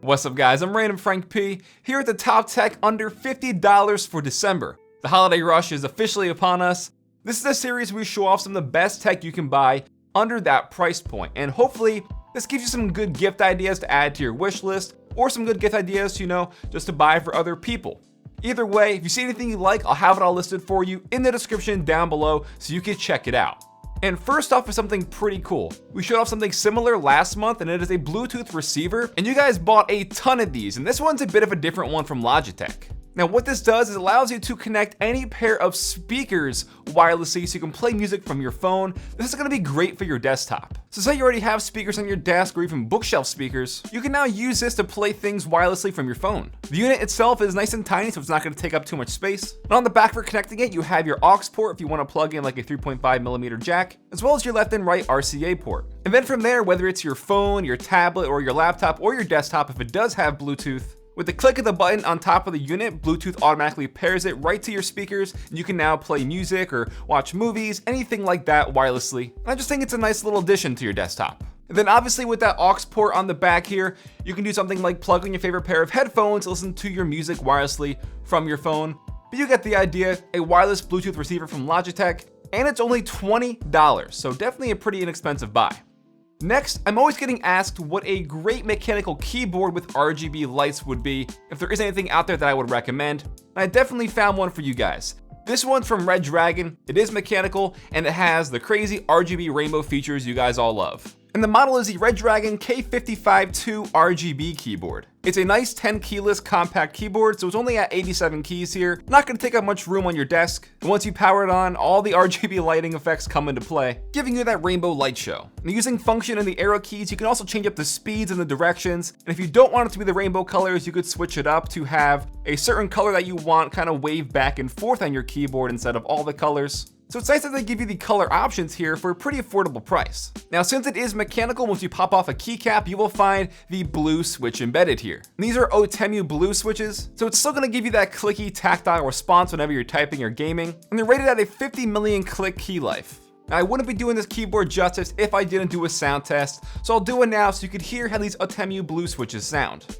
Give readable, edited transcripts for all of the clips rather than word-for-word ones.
What's up guys, I'm randomfrankp, here at the top tech under $50 for December. The holiday rush is officially upon us. This is a series where we show off some of the best tech you can buy under that price point, and hopefully this gives you some good gift ideas to add to your wish list, or some good gift ideas to, just to buy for other people. Either way, if you see anything you like, I'll have it all listed for you in the description down below so you can check it out. And first off is something pretty cool. We showed off something similar last month, and it is a Bluetooth receiver, and you guys bought a ton of these, and this one's a bit of a different one from Logitech. Now what this does is allows you to connect any pair of speakers wirelessly so you can play music from your phone. This is going to be great for your desktop. So say you already have speakers on your desk or even bookshelf speakers, you can now use this to play things wirelessly from your phone. The unit itself is nice and tiny, so it's not going to take up too much space. And on the back for connecting it, you have your aux port if you want to plug in like a 3.5mm jack, as well as your left and right RCA port. And then from there, whether it's your phone, your tablet, or your laptop, or your desktop, if it does have Bluetooth, with the click of the button on top of the unit, Bluetooth automatically pairs it right to your speakers, and you can now play music or watch movies, anything like that wirelessly. And I just think it's a nice little addition to your desktop. And then obviously with that aux port on the back here, you can do something like plug in your favorite pair of headphones to listen to your music wirelessly from your phone. But you get the idea, a wireless Bluetooth receiver from Logitech, and it's only $20, so definitely a pretty inexpensive buy. Next, I'm always getting asked what a great mechanical keyboard with RGB lights would be, if there is anything out there that I would recommend. And I definitely found one for you guys. This one's from Redragon, it is mechanical, and it has the crazy RGB rainbow features you guys all love. And the model is the Redragon K55-2 RGB keyboard. It's a nice 10 keyless compact keyboard, so it's only at 87 keys here. Not gonna take up much room on your desk. And once you power it on, all the RGB lighting effects come into play, giving you that rainbow light show. And using function in the arrow keys, you can also change up the speeds and the directions. And if you don't want it to be the rainbow colors, you could switch it up to have a certain color that you want kind of wave back and forth on your keyboard instead of all the colors. So it's nice that they give you the color options here for a pretty affordable price. Now since it is mechanical, once you pop off a keycap, you will find the blue switch embedded here. And these are Otemu blue switches, so it's still going to give you that clicky tactile response whenever you're typing or gaming, and they're rated at a 50 million click key life. Now I wouldn't be doing this keyboard justice if I didn't do a sound test, so I'll do it now so you could hear how these Otemu blue switches sound.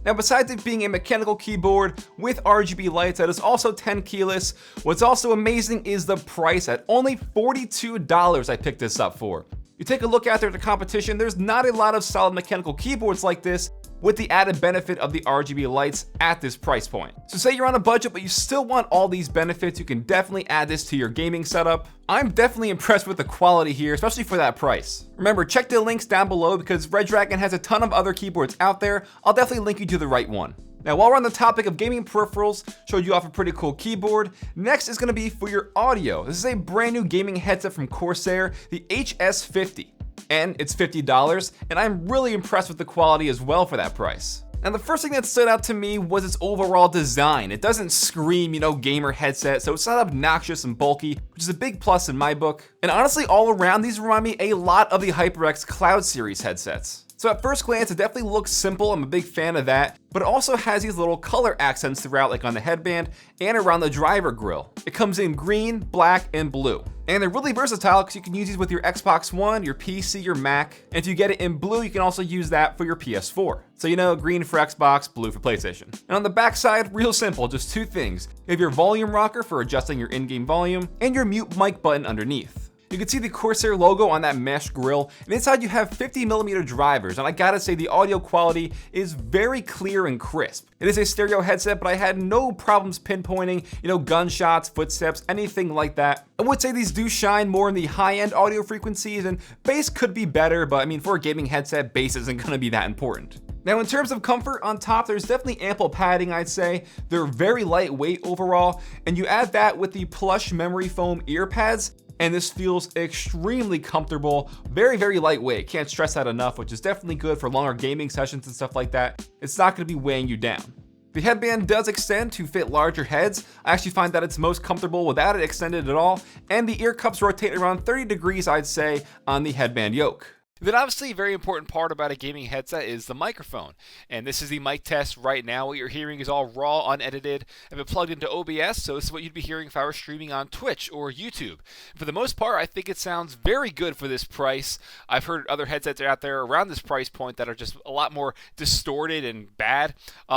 Now besides it being a mechanical keyboard with RGB lights that is also 10 keyless, what's also amazing is the price. At only $42 I picked this up for. You take a look out there at the competition, there's not a lot of solid mechanical keyboards like this with the added benefit of the RGB lights at this price point. So say you're on a budget but you still want all these benefits, you can definitely add this to your gaming setup. I'm definitely impressed with the quality here, especially for that price. Remember, check the links down below because Redragon has a ton of other keyboards out there. I'll definitely link you to the right one. Now while we're on the topic of gaming peripherals, showed you off a pretty cool keyboard. Next is gonna be for your audio. This is a brand new gaming headset from Corsair, the HS50. And it's $50, and I'm really impressed with the quality as well for that price. Now the first thing that stood out to me was its overall design. It doesn't scream, gamer headset, so it's not obnoxious and bulky, which is a big plus in my book. And honestly, all around, these remind me a lot of the HyperX Cloud series headsets. So at first glance, it definitely looks simple, I'm a big fan of that, but it also has these little color accents throughout, like on the headband and around the driver grille. It comes in green, black, and blue. And they're really versatile because you can use these with your Xbox One, your PC, your Mac, and if you get it in blue, you can also use that for your PS4. So green for Xbox, blue for PlayStation. And on the back side, real simple, just two things. You have your volume rocker for adjusting your in-game volume, and your mute mic button underneath. You can see the Corsair logo on that mesh grille, and inside you have 50mm drivers, and I gotta say the audio quality is very clear and crisp. It is a stereo headset, but I had no problems pinpointing, gunshots, footsteps, anything like that. I would say these do shine more in the high-end audio frequencies, and bass could be better, but for a gaming headset, bass isn't gonna be that important. Now in terms of comfort on top, there's definitely ample padding, I'd say. They're very lightweight overall, and you add that with the plush memory foam ear pads, and this feels extremely comfortable, very, very lightweight. Can't stress that enough, which is definitely good for longer gaming sessions and stuff like that. It's not gonna be weighing you down. The headband does extend to fit larger heads. I actually find that it's most comfortable without it extended at all, and the ear cups rotate around 30 degrees, I'd say, on the headband yoke. Then obviously a very important part about a gaming headset is the microphone. And this is the mic test right now. What you're hearing is all raw, unedited. I've been plugged into OBS, so this is what you'd be hearing if I were streaming on Twitch or YouTube. For the most part, I think it sounds very good for this price. I've heard other headsets out there around this price point that are just a lot more distorted and bad.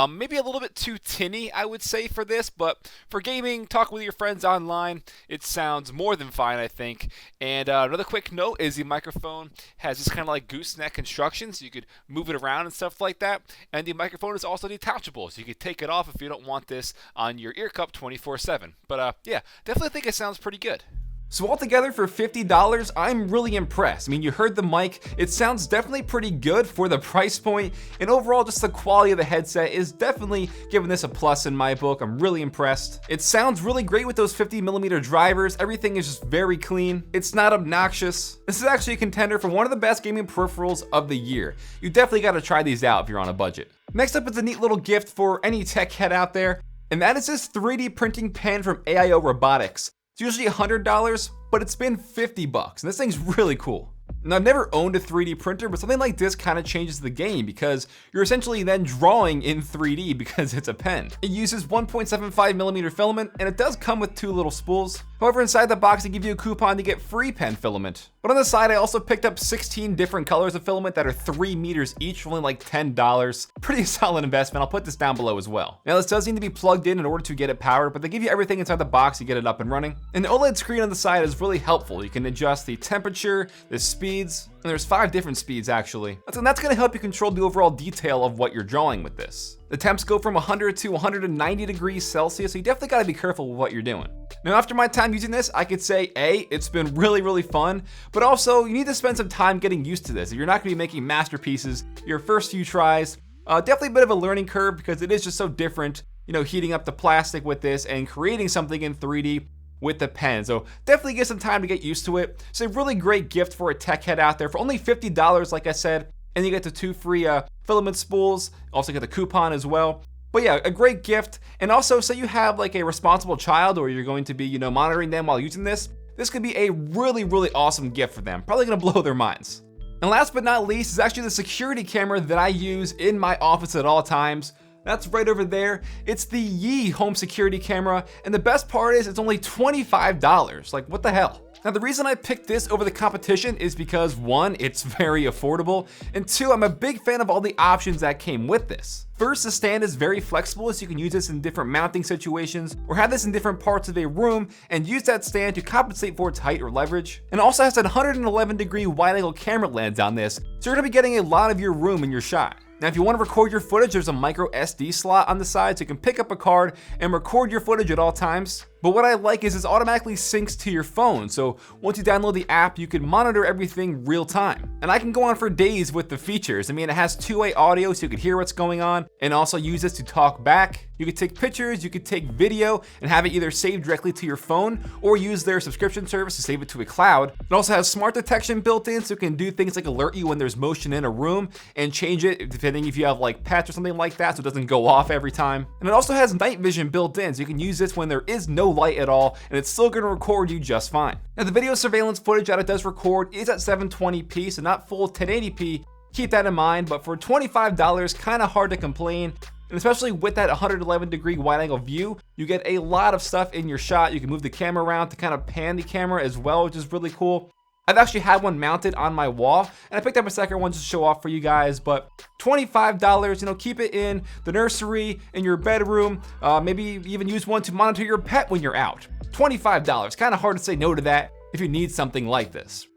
Maybe a little bit too tinny, I would say, for this, but for gaming, talk with your friends online, it sounds more than fine, I think. And another quick note is the microphone has this kind of like gooseneck construction, so you could move it around and stuff like that. And the microphone is also detachable, so you could take it off if you don't want this on your ear cup 24/7. But yeah, definitely think it sounds pretty good. So altogether for $50, I'm really impressed. I mean, you heard the mic, it sounds definitely pretty good for the price point, and overall just the quality of the headset is definitely giving this a plus in my book. I'm really impressed. It sounds really great with those 50mm drivers. Everything is just very clean. It's not obnoxious. This is actually a contender for one of the best gaming peripherals of the year. You definitely got to try these out if you're on a budget. Next up is a neat little gift for any tech head out there, and that is this 3D printing pen from AIO Robotics. It's usually $100, but it's been $50, and this thing's really cool. Now, I've never owned a 3D printer, but something like this kind of changes the game because you're essentially then drawing in 3D because it's a pen. It uses 1.75mm filament, and it does come with 2 little spools. However, inside the box, they give you a coupon to get free pen filament. But on the side, I also picked up 16 different colors of filament that are 3 meters each for only like $10. Pretty solid investment. I'll put this down below as well. Now, this does need to be plugged in order to get it powered, but they give you everything inside the box to get it up and running. And the OLED screen on the side is really helpful. You can adjust the temperature, the speeds, and there's 5 different speeds actually. And that's gonna help you control the overall detail of what you're drawing with this. The temps go from 100 to 190 degrees Celsius, so you definitely gotta be careful with what you're doing. Now, after my time using this, I could say, A, it's been really fun, but also you need to spend some time getting used to this. If you're not gonna be making masterpieces your first few tries, definitely a bit of a learning curve because it is just so different, you know, heating up the plastic with this and creating something in 3D with the pen. So definitely get some time to get used to it. It's a really great gift for a tech head out there for only $50, like I said, and you get the 2 free filament spools, also get the coupon as well. But yeah, a great gift. And also, say you have like a responsible child or you're going to be, you know, monitoring them while using this could be a really awesome gift for them. Probably gonna blow their minds. And last but not least is actually the security camera that I use in my office at all times. That's right over there. It's the Yi home security camera, and the best part is it's only $25. Like, what the hell? Now, the reason I picked this over the competition is because 1, it's very affordable, and 2, I'm a big fan of all the options that came with this. First, the stand is very flexible, so you can use this in different mounting situations, or have this in different parts of a room, and use that stand to compensate for its height or leverage. And also has a 111-degree wide-angle camera lens on this, so you're gonna be getting a lot of your room in your shot. Now, if you want to record your footage, there's a micro SD slot on the side, so you can pick up a card and record your footage at all times. But what I like is this automatically syncs to your phone, so once you download the app, you can monitor everything real time. And I can go on for days with the features. I mean, it has 2-way audio, so you can hear what's going on, and also use this to talk back. You could take pictures, you could take video, and have it either saved directly to your phone, or use their subscription service to save it to a cloud. It also has smart detection built in, so it can do things like alert you when there's motion in a room, and change it depending if you have like pets or something like that, so it doesn't go off every time. And it also has night vision built in, so you can use this when there is no light at all, and it's still gonna record you just fine. Now, the video surveillance footage that it does record is at 720p, so not full 1080p. Keep that in mind, but for $25, kind of hard to complain. And especially with that 111-degree wide-angle view, you get a lot of stuff in your shot. You can move the camera around to kind of pan the camera as well, which is really cool. I've actually had one mounted on my wall, and I picked up a second one just to show off for you guys, but $25, you know, keep it in the nursery, in your bedroom, maybe even use one to monitor your pet when you're out. $25, kind of hard to say no to that if you need something like this.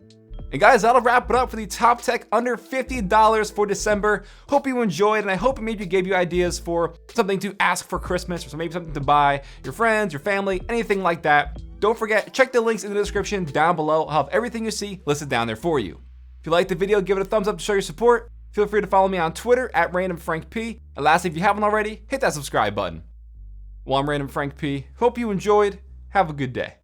And guys, that'll wrap it up for the top tech under $50 for December. Hope you enjoyed, and I hope it maybe gave you ideas for something to ask for Christmas, or maybe something to buy your friends, your family, anything like that. Don't forget, check the links in the description down below. I'll have everything you see listed down there for you. If you liked the video, give it a thumbs up to show your support. Feel free to follow me on Twitter at randomfrankp. And lastly, if you haven't already, hit that subscribe button. Well, I'm Random Frank P. Hope you enjoyed. Have a good day.